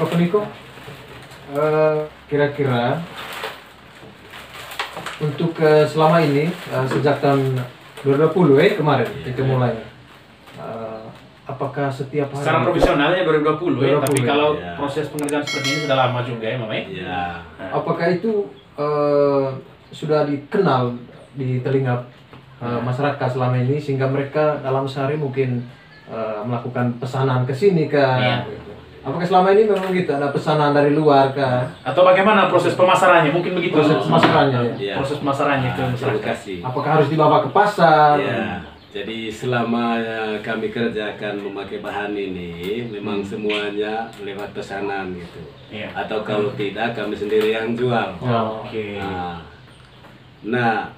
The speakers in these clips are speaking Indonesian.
Bapak Niko, kira-kira untuk selama ini sejak tahun 2020 kemarin itu mulai, apakah setiap hari secara profesionalnya 2020 ya, tapi 2020, kalau ya. proses pengerjaan seperti ini sudah lama juga ya Mama ya? Ya. apakah itu sudah dikenal di telinga masyarakat selama ini sehingga mereka dalam sehari mungkin melakukan pesanan ke sini kan? Iya. Apakah selama ini memang gitu ada pesanan dari luar kan? Atau bagaimana proses pemasarannya? Mungkin begitu. Proses pemasarannya ya. Iya. Proses pemasarannya ke Terima masyarakat. kasih. Apakah harus dibawa ke pasar? Ya, jadi selama kami kerjakan memakai bahan ini, memang semuanya lewat pesanan gitu. Iya. Atau kalau tidak, kami sendiri yang jual. Oke. Nah,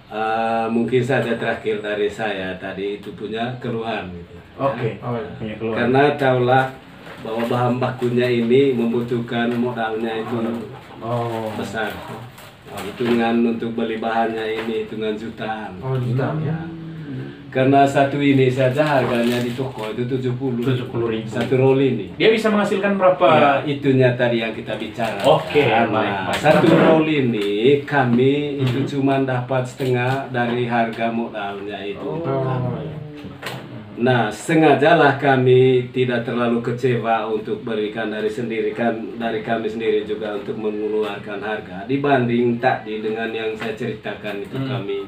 mungkin saja terakhir dari saya tadi itu punya keluhan gitu. Oke. Oh, iya. Punya keluar. Karena tahulah bahwa bahan bakunya ini membutuhkan modalnya itu Oh. besar. Hitungan untuk beli bahannya ini hitungan jutaan. Oh, jutaan ya. Karena satu ini saja harganya di toko itu 70. 70.000. Satu roll ini. Dia bisa menghasilkan berapa? Ya, itunya tadi yang kita bicara. Oke, Nah, baik. satu roll ini kami itu cuma dapat setengah dari harga modalnya itu. Oh, iya. Nah, sengajalah kami tidak terlalu kecewa untuk berikan dari kami sendiri juga untuk mengeluarkan harga dibanding tadi dengan yang saya ceritakan itu kami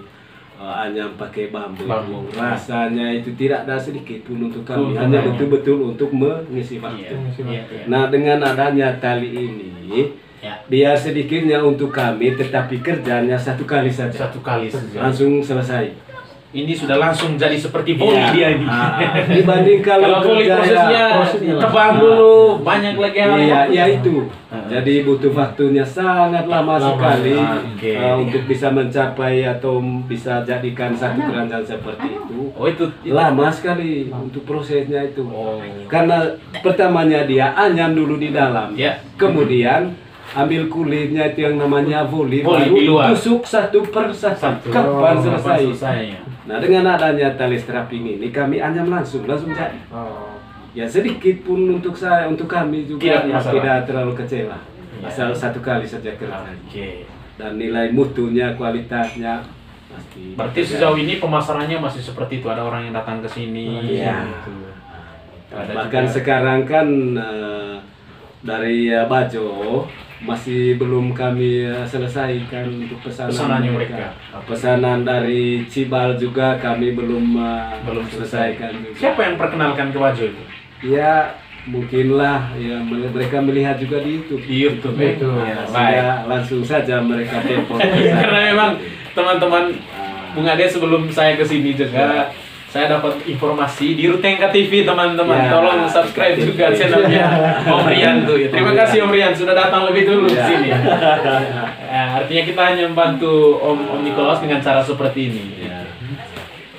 hanya pakai bambu. Bambu. Rasanya itu tidak ada sedikit pun untuk kami, Untuk hanya kami. betul-betul untuk mengisi Iya. waktu. Iya, iya. Nah, dengan adanya tali ini, Ya. biar sedikitnya untuk kami, tetapi kerjanya satu kali saja, Satu kali saja. langsung selesai. Ini sudah langsung jadi seperti voli Iya. dia ini. Dibanding Kalau voli kerja prosesnya prosesnya tebang dulu, banyak lagi hal. Iya, ya itu. Jadi butuh waktunya sangat lama sekali Oke. untuk bisa mencapai atau bisa jadikan satu keranjang seperti itu. Oh itu. Lama sekali untuk prosesnya itu. Oh. Karena pertamanya dia anyam dulu di dalam. Ya. Kemudian ambil kulitnya itu yang namanya voli, Voli di luar. tusuk satu per satu. Kapan selesai? Selesai. Nah, dengan adanya tali strapping ini kami anyam langsung jadi. Oh. Ya sedikit pun untuk saya, untuk kami juga Tidak ya, masalah. tidak terlalu kecewa. Ya. Asal satu kali saja kerja. Oke. Dan nilai mutunya, kualitasnya pasti. Berarti sejauh ini pemasarannya masih seperti itu, ada orang yang datang ke sini. Iya. Gitu. Ada Bahkan juga- sekarang kan dari Bajo masih belum kami selesaikan untuk Pesanannya mereka. Pesanan dari Cibal juga kami belum Belum selesaikan juga. Siapa yang perkenalkan ke Wajo itu? Ya mungkinlah ya mereka melihat juga di YouTube. Di YouTube ya? itu. Ya, Baik. sehingga langsung saja mereka telepon. Karena memang teman-teman Bung Ade sebelum saya ke sini juga saya dapat informasi di Rutenka TV teman-teman. Ya, Tolong subscribe juga TV. channelnya Om Rian tuh ya. Terima kasih Om Rian sudah datang lebih dulu ke Ya. sini. Ya, artinya kita hanya membantu Om Nikolaus dengan cara seperti ini. Ya.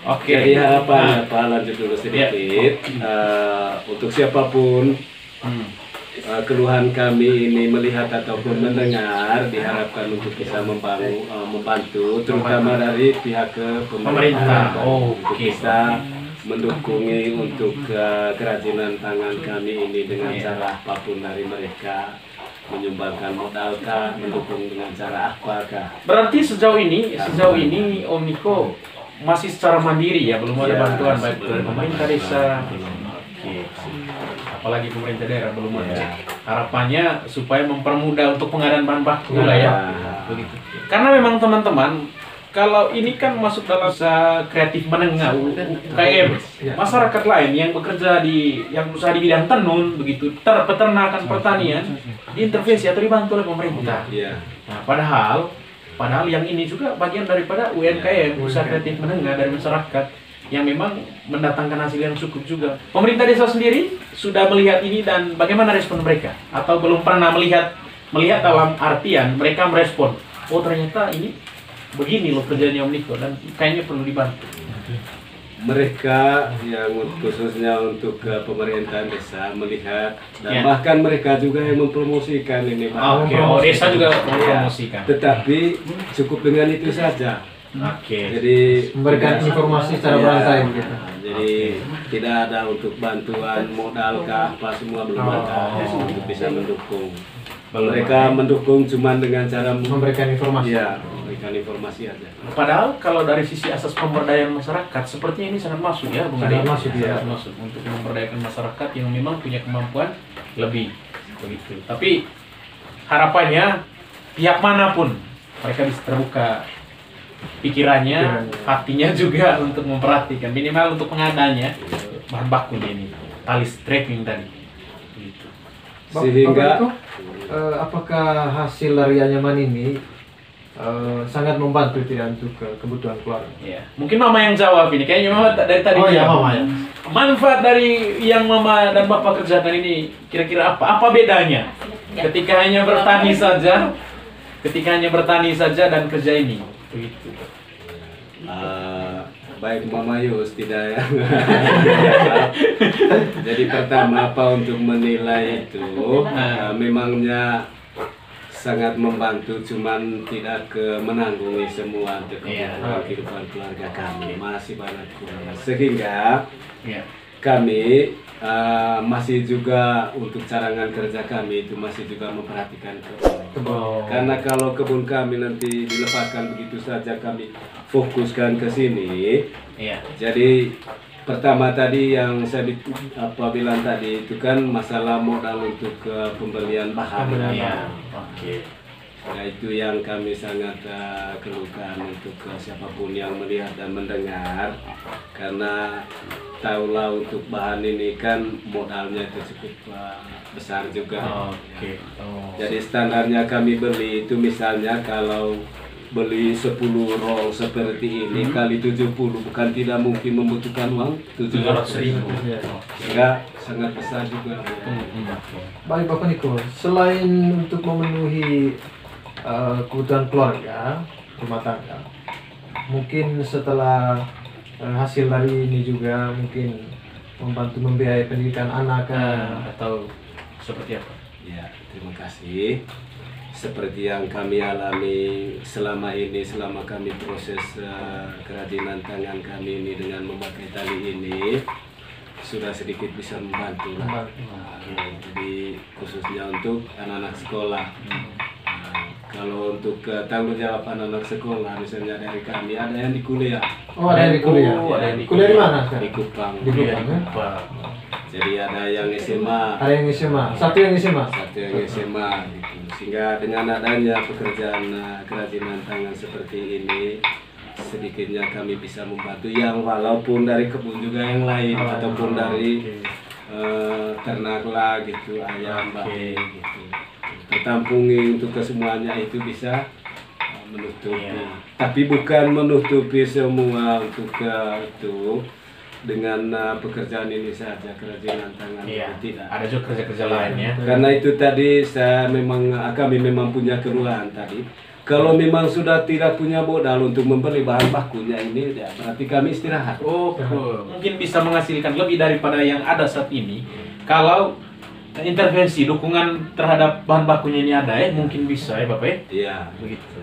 Oke. Jadi harapannya Nah, Pak lanjut dulu sedikit. Ya. Untuk siapapun hmm. keluhan kami ini melihat ataupun mendengar diharapkan untuk bisa membantu terutama dari pihak Pemerintah. Oh, untuk oke. bisa mendukungi untuk kerajinan tangan kami ini dengan Iya. cara apapun dari mereka, menyumbangkan modal kah, mendukung dengan cara apakah. Berarti sejauh ini Om Niko masih secara mandiri ya, belum ada Ya, bantuan baik belum dari ada pemerintah bantuan. desa. Oke. Apalagi pemerintah daerah belum ada. Ya. Harapannya supaya mempermudah untuk pengadaan bahan baku lah ya. Ya. Begitu. Karena memang teman-teman, kalau ini kan masuk dalam usaha kreatif menengah UKM, masyarakat lain yang bekerja yang usaha di bidang tenun begitu, peternakan, pertanian, diintervensi atau dibantu oleh pemerintah. Iya. Nah, padahal yang ini juga bagian daripada UMKM, usaha kreatif menengah dari masyarakat yang memang mendatangkan hasil yang cukup juga. Pemerintah desa sendiri sudah melihat ini dan bagaimana respon mereka? Atau belum pernah melihat dalam artian mereka merespon, oh ternyata ini begini loh kerjanya Om Niko dan kayaknya perlu dibantu. Mereka yang khususnya untuk pemerintahan desa melihat dan Ya. bahkan mereka juga yang mempromosikan ini Pak. Oke, oh desa juga mempromosikan. Tetapi cukup dengan itu saja. Oke. Jadi Memberikan informasi secara berantai begitu. Jadi Jadi tidak ada untuk bantuan modal kah apa semua belum ada untuk bisa mendukung. Mereka mendukung cuma dengan cara Memberikan informasi. ya, memberikan informasi aja. Padahal kalau dari sisi asas pemberdayaan masyarakat, sepertinya ini sangat masuk ya, Bung Ade. Sangat masuk, ya. Sangat masuk untuk memberdayakan masyarakat yang memang punya kemampuan lebih, begitu. Tapi harapannya pihak manapun mereka bisa terbuka pikirannya, hatinya juga untuk memperhatikan, minimal untuk pengadanya bahan bakunya ini, tali strapping tadi. Gitu. Sehingga Bapak Niko, apakah hasil dari anyaman ini sangat membantu tidak untuk kebutuhan keluarga? Ya, mungkin Mama yang jawab ini. Kayaknya Mama dari tadi. Oh ya, bilang. Mama ya. Manfaat dari yang Mama dan Bapak kerjakan ini kira-kira apa? Apa bedanya? Ketika hanya bertani saja, dan kerja ini, begitu. Baik Mama Yus tidak ya. Jadi pertama apa untuk menilai itu memangnya sangat membantu, cuman tidak menanggungi semua kehidupan keluarga kami, masih banyak keluarga, sehingga kami masih juga untuk cadangan kerja kami itu masih juga memperhatikan kebun. Karena kalau kebun kami nanti dilepaskan begitu saja, kami fokuskan ke sini. Jadi pertama tadi yang saya bilang tadi itu kan masalah modal untuk pembelian bahan. Nah, itu yang kami sangat keluhkan untuk siapapun yang melihat dan mendengar, karena tahulah untuk bahan ini kan modalnya itu cukup besar juga. Jadi standarnya kami beli itu misalnya kalau beli 10 roll seperti ini kali 70, bukan tidak mungkin membutuhkan uang 700.000. Sehingga sangat besar juga. Baik Bapak Niko, selain untuk memenuhi kebutuhan keluarga, rumah tangga, mungkin setelah hasil dari ini juga mungkin membantu membiayai pendidikan anak atau seperti apa? Ya, terima kasih. Seperti yang kami alami selama ini, selama kami proses kerajinan tangan kami ini dengan memakai tali ini, sudah sedikit bisa membantu. Jadi khususnya untuk anak-anak sekolah. Kalau untuk tanggung jawab anak-anak sekolah, misalnya dari kami, ada yang di kuliah. Oh, ada yang di kuliah. Ada yang di Kuliah di mana sekarang? Di Kupang. Di Kupang. Jadi ada yang SMA. Ada yang SMA. Satu yang SMA. Satu yang SMA gitu. Sehingga dengan adanya pekerjaan kerajinan tangan seperti ini, sedikitnya kami bisa membantu yang walaupun dari kebun juga yang lain ataupun dari ternak lah gitu, ayam, babi gitu. Tertampungi untuk kesemuanya itu bisa menutupi. Tapi bukan menutupi semua untuk itu dengan pekerjaan ini saja, kerajinan tangan. Tidak. Ada juga kerja-kerja lain ya. Karena itu tadi kami memang punya keluhan tadi. Kalau memang sudah tidak punya modal untuk membeli bahan bakunya ini, ya berarti kami istirahat. Mungkin bisa menghasilkan lebih daripada yang ada saat ini. Kalau intervensi dukungan terhadap bahan bakunya ini ada mungkin bisa ya Bapak Iya. Begitu.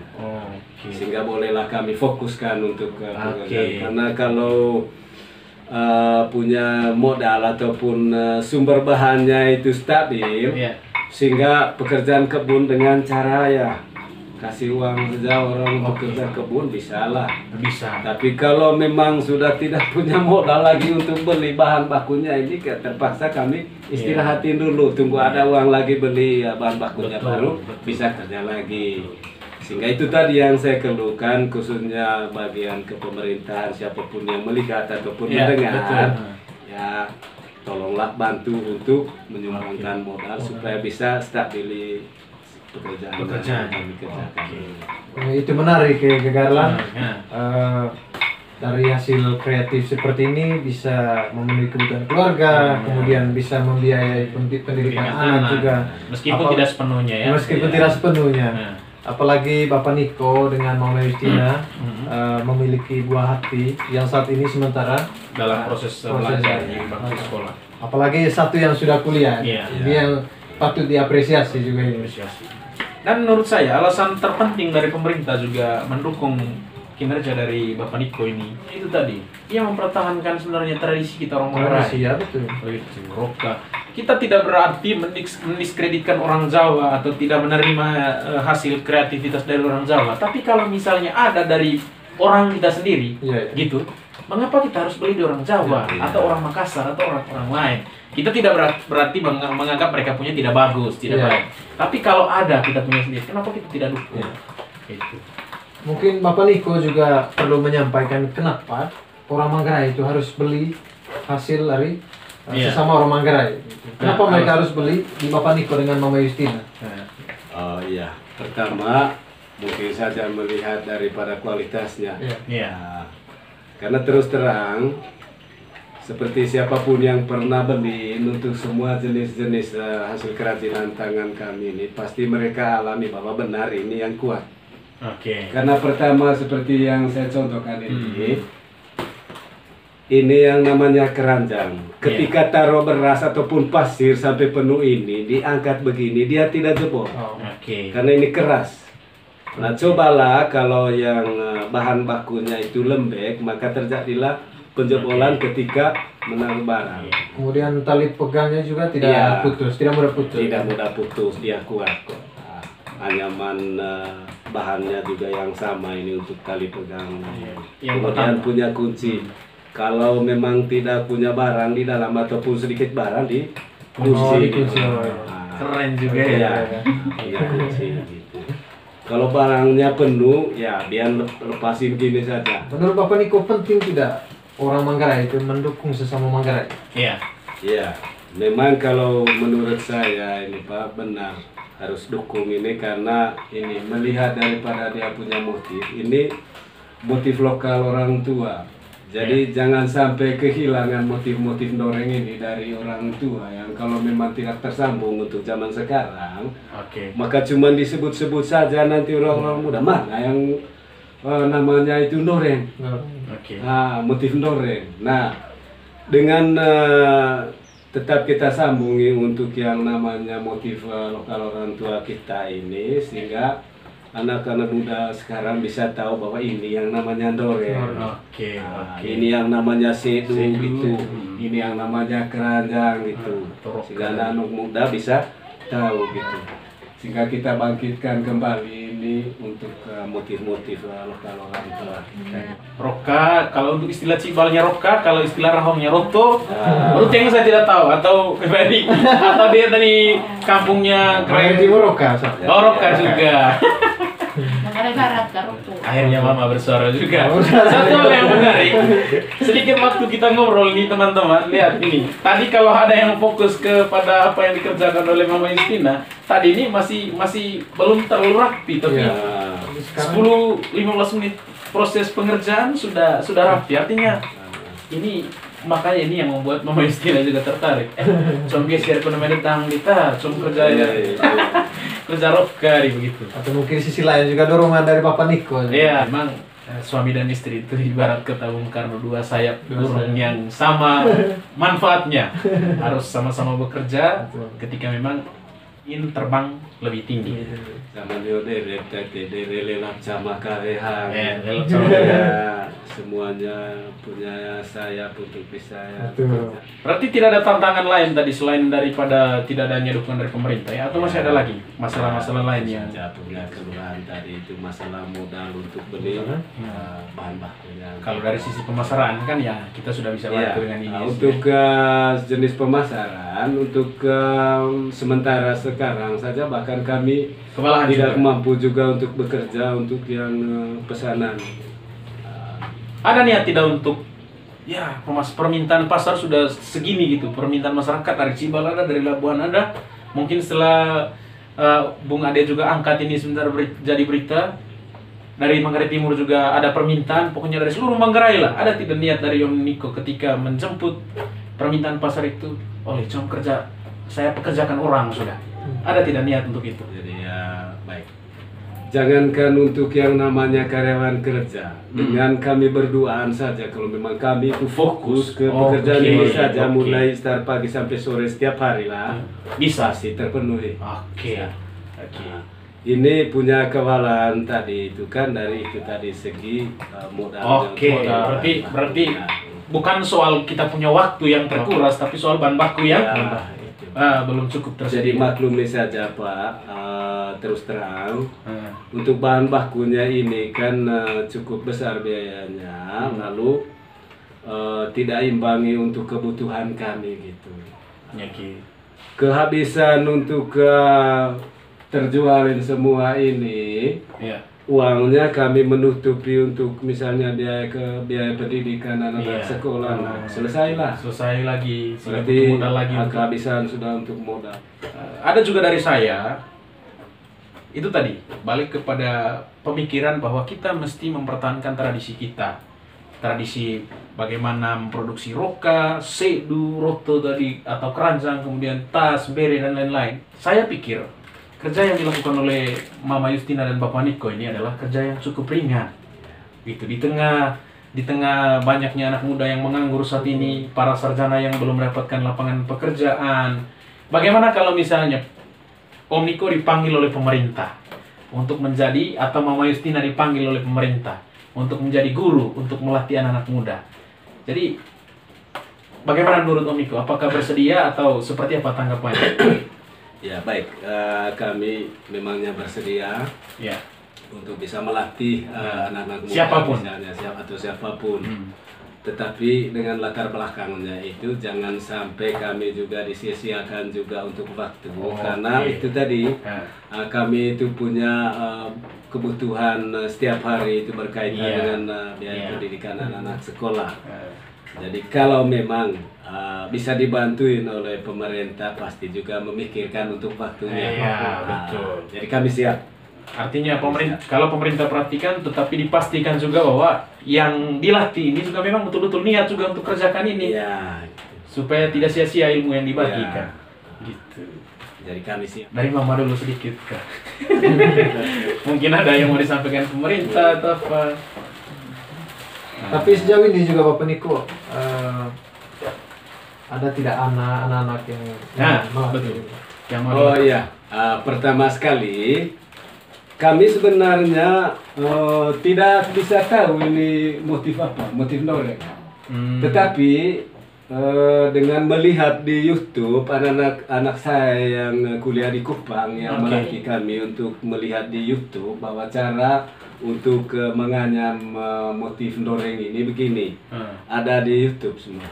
Sehingga bolehlah kami fokuskan untuk pekerjaan. Karena kalau punya modal ataupun sumber bahannya itu stabil, sehingga pekerjaan kebun dengan cara kasih uang saja orang untuk kerja kebun bisa. Tapi kalau memang sudah tidak punya modal lagi untuk beli bahan bakunya ini, terpaksa kami istirahatin dulu, tunggu ada uang lagi beli bahan bakunya baru bisa kerja lagi. Sehingga itu tadi yang saya keluhkan, khususnya bagian kepemerintahan, siapapun yang melihat ataupun mendengar, ya tolonglah bantu untuk menyumbangkan modal supaya bisa stabil pekerjaan yang dikerjakan. Itu menarik ya Gegarlan. Dari hasil kreatif seperti ini bisa memenuhi kebutuhan keluarga, kemudian bisa membiayai pendidikan anak juga. Meskipun tidak sepenuhnya ya. Meskipun tidak sepenuhnya. Apalagi Bapak Niko dengan Mama Justina memiliki buah hati yang saat ini sementara dalam proses belajar di bangku sekolah. Apalagi satu yang sudah kuliah, ini yang patut diapresiasi juga ini. Dan menurut saya alasan terpenting dari pemerintah juga mendukung kinerja dari Bapak Niko ini itu tadi ia mempertahankan sebenarnya tradisi kita orang Manggarai. Tradisi, ya betul. Itu Roka. Kita tidak berarti mendiskreditkan orang Jawa atau tidak menerima hasil kreativitas dari orang Jawa. Tapi kalau misalnya ada dari orang kita sendiri, gitu, mengapa kita harus beli di orang Jawa atau orang Makassar atau orang lain? Kita tidak berarti menganggap mereka punya tidak bagus, tidak baik. Tapi kalau ada kita punya sendiri, kenapa kita tidak dukung? Gitu. Mungkin Bapak Niko juga perlu menyampaikan kenapa orang Manggarai itu harus beli hasil dari sesama orang Manggarai. Kenapa mereka harus beli di Bapak Niko dengan Mama Justina? Oh iya, pertama mungkin saja melihat daripada kualitasnya. Nah, karena terus terang, seperti siapapun yang pernah beli untuk semua jenis-jenis hasil kerajinan tangan kami ini, pasti mereka alami bahwa benar ini yang kuat. Karena pertama seperti yang saya contohkan ini yang namanya keranjang. Ketika taruh beras ataupun pasir sampai penuh ini, diangkat begini, dia tidak jebol. Karena ini keras. Nah, cobalah kalau yang bahan bakunya itu lembek, maka terjadilah penjebolan ketika menaruh barang. Kemudian tali pegangnya juga tidak putus, tidak mudah putus. Tidak mudah putus, dia kuat. Anyaman bahannya juga yang sama ini untuk tali pegang. Kemudian punya kunci. Kalau memang tidak punya barang di dalam ataupun sedikit barang di kunci. Keren juga ya. Iya, kunci gitu. Kalau barangnya penuh, ya biar lepasin gini saja. Menurut Bapak Niko penting tidak orang Manggarai itu mendukung sesama Manggarai? Iya. Memang kalau menurut saya ini Pak benar harus dukung ini karena ini melihat daripada dia punya motif. Ini motif lokal orang tua. Jadi jangan sampai kehilangan motif-motif doreng ini dari orang tua yang kalau memang tidak tersambung untuk zaman sekarang, maka cuma disebut-sebut saja nanti orang-orang muda mana yang namanya itu doreng, motif doreng. Nah, dengan tetap kita sambungi untuk yang namanya motif lokal orang tua kita ini sehingga anak-anak muda sekarang bisa tahu bahwa ini yang namanya doreng. Ini yang namanya sedu gitu. Ini yang namanya keranjang gitu. Sehingga anak muda bisa tahu gitu. Sehingga kita bangkitkan kembali ini untuk motif-motif lokal orang tua. Roka, kalau untuk istilah Cibalnya Roka, kalau istilah Rahongnya Roto. Roto yang saya tidak tahu atau pribadi atau dia dari kampungnya Manggarai Timur Roka. Roka juga. Manggarai Barat Roto. Akhirnya Mama bersuara juga. Satu hal yang menarik, sedikit waktu kita ngobrol nih teman-teman. Lihat ini. Tadi kalau ada yang fokus kepada apa yang dikerjakan oleh Mama Justina, tadi ini masih belum terlalu rapi, tapi 10-15 menit proses pengerjaan sudah rapi. Artinya ini makanya ini yang membuat Mama Justina juga tertarik. Cuma geser penemen tang kita, cuma kerjanya kerja Roka begitu. Atau mungkin sisi lain juga dorongan dari Bapak Niko. Iya, memang suami dan istri itu ibarat kata Bung Karno, dua sayap burung yang sama manfaatnya. Harus sama-sama bekerja ketika memang ingin terbang lebih tinggi. Zaman yode lelap sama karehang. Semuanya punya sayap untuk bisa Berarti tidak ada tantangan lain tadi selain daripada tidak adanya dukungan dari pemerintah ya? Atau masih ada lagi masalah-masalah lain yang punya keluhan tadi itu masalah modal untuk beli bahan bakunya. Kalau dari sisi pemasaran kan ya kita sudah bisa bantu dengan ini. Untuk jenis pemasaran untuk sementara sekarang saja bahkan kami kewalahan tidak juga mampu juga untuk bekerja untuk yang pesanan. Ada niat tidak untuk permintaan pasar sudah segini gitu, permintaan masyarakat dari Cibal ada, dari Labuan ada, mungkin setelah Bung Ade juga angkat ini sebentar jadi berita, dari Manggarai Timur juga ada permintaan, pokoknya dari seluruh Manggarai lah. Ada tidak niat dari Om Niko ketika menjemput permintaan pasar itu, cuma kerja, saya pekerjakan orang sudah. Ada tidak niat untuk itu? Jadi baik. Jangankan untuk yang namanya karyawan kerja, dengan kami berduaan saja kalau memang kami itu fokus ke pekerjaan ini saja mulai start pagi sampai sore setiap hari lah bisa sih terpenuhi. ini punya kewalan tadi itu kan dari itu tadi segi modal. Oke, berarti bukan soal kita punya waktu yang terkuras, tapi soal bahan baku yang belum cukup tersedia. Jadi maklumi saja Pak, terus terang untuk bahan bakunya ini kan cukup besar biayanya, lalu tidak imbangi untuk kebutuhan kami gitu. Kehabisan untuk terjualin semua ini, uangnya kami menutupi untuk misalnya biaya pendidikan anak-anak sekolah. Nah, Selesai lagi, berarti modal lagi. kehabisan sudah untuk modal. Ada juga dari saya, itu tadi balik kepada pemikiran bahwa kita mesti mempertahankan tradisi kita. Tradisi bagaimana memproduksi roka, sedu, roto tadi, atau keranjang, kemudian tas, bere, dan lain-lain. Saya pikir kerja yang dilakukan oleh Mama Justina dan Bapak Niko ini adalah kerja yang cukup ringan. Itu di tengah banyaknya anak muda yang menganggur saat ini, para sarjana yang belum mendapatkan lapangan pekerjaan. Bagaimana kalau misalnya Om Niko dipanggil oleh pemerintah untuk menjadi, atau Mama Justina dipanggil oleh pemerintah untuk menjadi guru, untuk melatih anak-anak muda. Jadi bagaimana menurut Om Niko? Apakah bersedia atau seperti apa tanggapannya? Ya baik, kami memangnya bersedia untuk bisa melatih anak-anak muda, siapapun, misalnya siapapun. Tetapi dengan latar belakangnya itu jangan sampai kami juga disia-siakan juga untuk waktu, karena itu tadi kami itu punya kebutuhan setiap hari itu berkaitan dengan biaya pendidikan anak-anak sekolah. Jadi kalau memang bisa dibantuin oleh pemerintah, pasti juga memikirkan untuk waktunya. Betul. Jadi kami siap. Artinya kalau pemerintah perhatikan, tetapi dipastikan juga bahwa yang dilatih ini juga memang betul-betul niat juga untuk kerjakan ini, supaya tidak sia-sia ilmu yang dibagikan. Gitu. Jadi kami siap. Dari Mama dulu sedikit, Kak. Mungkin ada yang mau disampaikan pemerintah atau apa? Tapi sejauh ini juga Bapak Niko ada tidak anak-anak yang betul. Yang pertama sekali kami sebenarnya tidak bisa tahu ini motif apa, motif Ndoreng. Tetapi dengan melihat di YouTube anak-anak saya yang kuliah di Kupang yang melatih kami untuk melihat di YouTube bahwa cara untuk menganyam motif Ndoreng ini begini, ada di YouTube semua.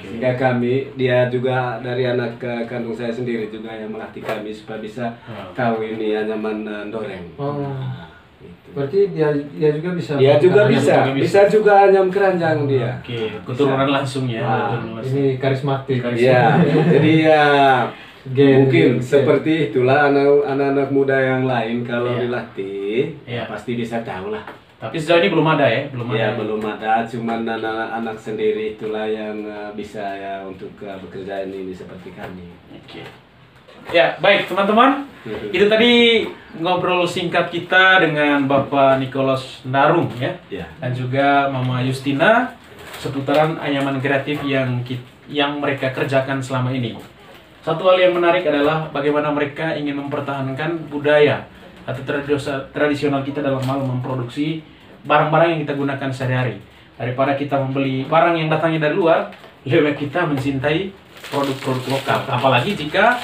Sehingga dia juga dari anak kandung saya sendiri juga yang melatih kami supaya bisa tahu ini anyaman Ndoreng. Gitu. Berarti dia juga bisa. Dia juga bisa juga anyam keranjang dia. Keturunan langsung ya. Ini karismatik. Iya. Jadi mungkin seperti itulah anak-anak muda yang lain kalau dilatih pasti bisa tahu lah. Tapi sejauh ini belum ada ya? Belum ada, cuman anak-anak sendiri itulah yang bisa ya untuk bekerja ini seperti kami. Ya, baik teman-teman. Itu tadi ngobrol singkat kita dengan Bapak Nicholas Narung ya. Dan juga Mama Justina seputaran anyaman kreatif yang mereka kerjakan selama ini. Satu hal yang menarik adalah bagaimana mereka ingin mempertahankan budaya atau tradisional kita dalam hal memproduksi barang-barang yang kita gunakan sehari-hari. Daripada kita membeli barang yang datangnya dari luar, lebih baik kita mencintai produk-produk lokal. Apalagi jika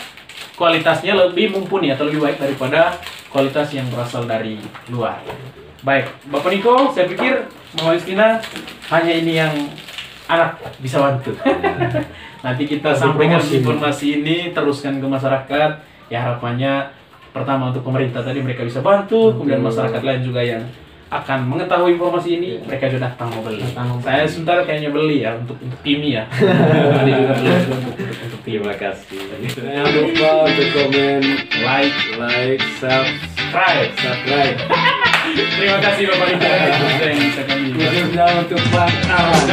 kualitasnya lebih mumpuni atau lebih baik daripada kualitas yang berasal dari luar. Baik, Bapak Niko, saya pikir Mama Justina hanya ini yang anak bisa bantu. Nanti kita sampaikan informasi ini, teruskan ke masyarakat. Ya harapannya pertama untuk pemerintah tadi mereka bisa bantu, kemudian masyarakat lain juga yang akan mengetahui informasi ini, mereka sudah datang mau beli. Saya sebentar kayaknya beli ya untuk Timi ya. Tadi juga beli untuk Terima kasih. Jangan lupa untuk komen, like, subscribe. Terima kasih Bapak Niko yang bisa kami. Khususnya untuk Pak Alan.